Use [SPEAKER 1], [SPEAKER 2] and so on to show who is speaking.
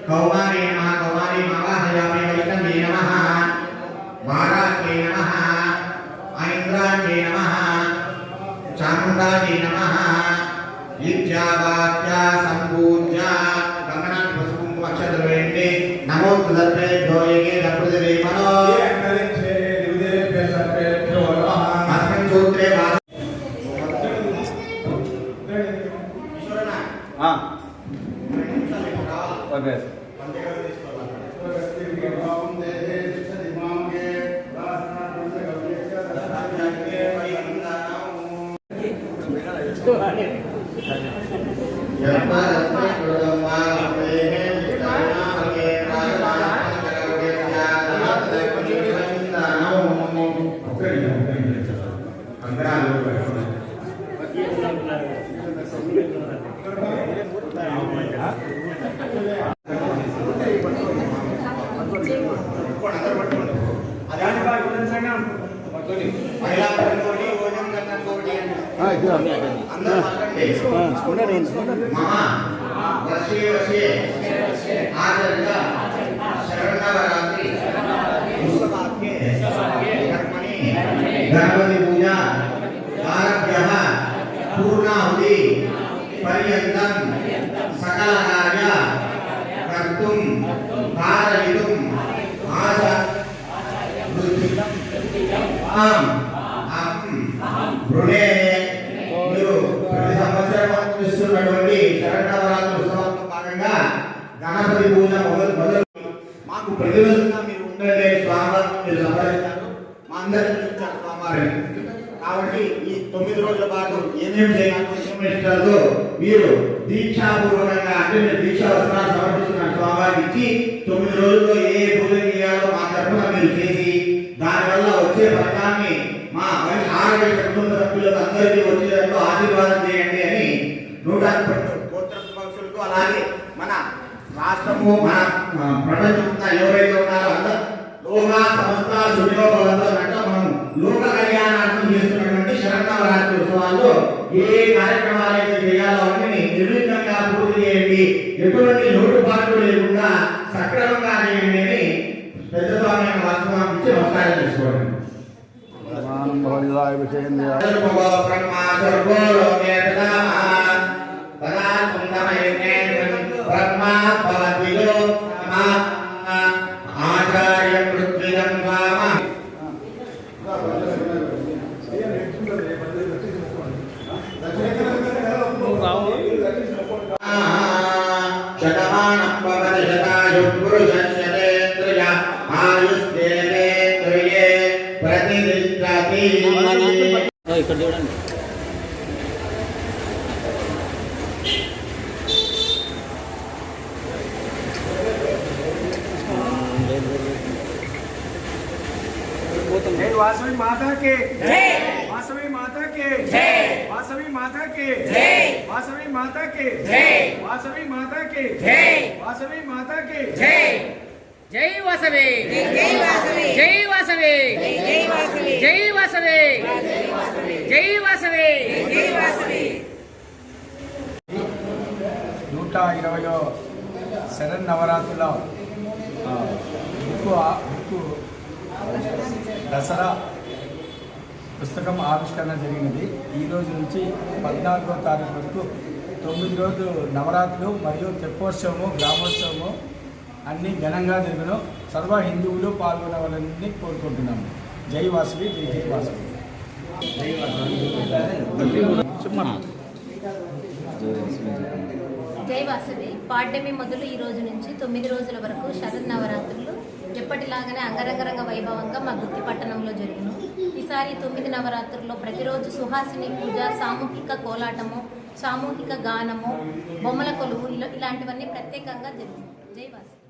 [SPEAKER 1] कौमारी नमः कौमारी आवाहयामि वैष्णवे नमः वाराह्ये नमः ऐन्द्राण्ये नमः चामुण्डायै नमः इत्यावाक्या सम्पूज्य गमनं पुष्पं अक्षद्रवेण्ये नमो तदर्पेभ्यो येगे दप्रदवे मनो अंतरिक्षे दिवदेभ्यो सर्वेभ्यो नमः अस्मिन् सूत्रे ईश्वरना हां ओके गणपति पूजा आरभ्यः पूर्णाहुति पर्यन्तं सकल कार्य कर्तुं कारयितुं वृणे మీరు ప్రతి సంవత్సరం చేస్తున్నటువంటి శరన్నవరాత్రి ఉత్సవంలో భాగంగా గణపతి పూజ మొదలు మాకు ప్రతిరోజుగా మీరు ఉండే స్వామివారిని మీరు సంప్రదించారు మా అందరికీ చూపించారు స్వామివారిని కాబట్టి ఈ 9 రోజుల పాటు ఏమేమి చేయాలో మీరు దీక్షాపూర్వకంగా అంటే మీరు దీక్షా వస్త్రాలు సమర్పిస్తున్న స్వామివారికి ఇచ్చి 9 రోజుల్లో ఏ పూజ చేయాలో మా తరఫున మీరు చేసి దానివల్ల వచ్చే ఫలితాన్ని మా ఆరోగ్య కుటుంబ సభ్యులకు అందరికీ వచ్చేటట్టు ఆశీర్వాదం చేయండి అని 130 కోట్ల భక్తులకు అలాగే మన రాష్ట్రము మన ప్రపంచంలో ఎవరైతే ఉన్నారో అందరూ లోక సంస్థ సునియోగంతో మనం లోక కళ్యాణార్థం చేస్తున్నటువంటి శరన్నవరాత్రి ఉత్సవాల్లో ఏ కార్యక్రమాలు అయితే చేయాలో అన్ని నిర్విఘ్నంగా పూర్తి చేయండి, ఎటువంటి లోటుపాట్లు లేకుండా సక్రమంగా చేయండి అని పెద్ద స్వామి వాస్తవం ఇచ్చి నమస్కారం చేసుకోండి. आचार्य पृथ्वीदं वाम शतमानं भवति शतायुः पुरुषस्येन्द्रिय आयुष्येन्द्रिये प्रतिष्ठति ఇక్కడ చూడండి जय वासवी माता के जय, वासवी माता के जय, वासवी माता के जय, वासवी माता के जय, वासवी माता के जय, वासवी माता के जय, जय वासवी जय वासवी जय वासवी जय वासवी जय वासवी जय वासवी जय वासवी 120వ శరన్నవరాత్రుల దసరా పుస్తకం ఆవిష్కరణ జరిగినది. ఈ రోజు నుంచి 14వ తారీఖు వరకు 9 రోజులు నవరాత్రులు మరియు తెప్పోత్సవము గ్రామోత్సవము అన్నీ ఘనంగా జరుగును. సర్వ హిందువులు పాల్గొనవాలని కోరుకుంటున్నాము. జై వాసవి జై జై వాసవి.
[SPEAKER 2] జై వాసవి. పాడ్యమి మొదలు ఈ రోజు నుంచి 9 రోజుల వరకు శరన్నవరాత్రులు ఎప్పటిలాగానే అంగరంగ వైభవంగా మా గుత్తి పట్టణంలో జరుగును. ఈసారి 9 నవరాత్రుల్లో ప్రతిరోజు సుహాసిని పూజ, సామూహిక కోలాటము, సామూహిక గానము, బొమ్మల కొలువు ఇలాంటివన్నీ ప్రత్యేకంగా జరుగును. జై వాసవి.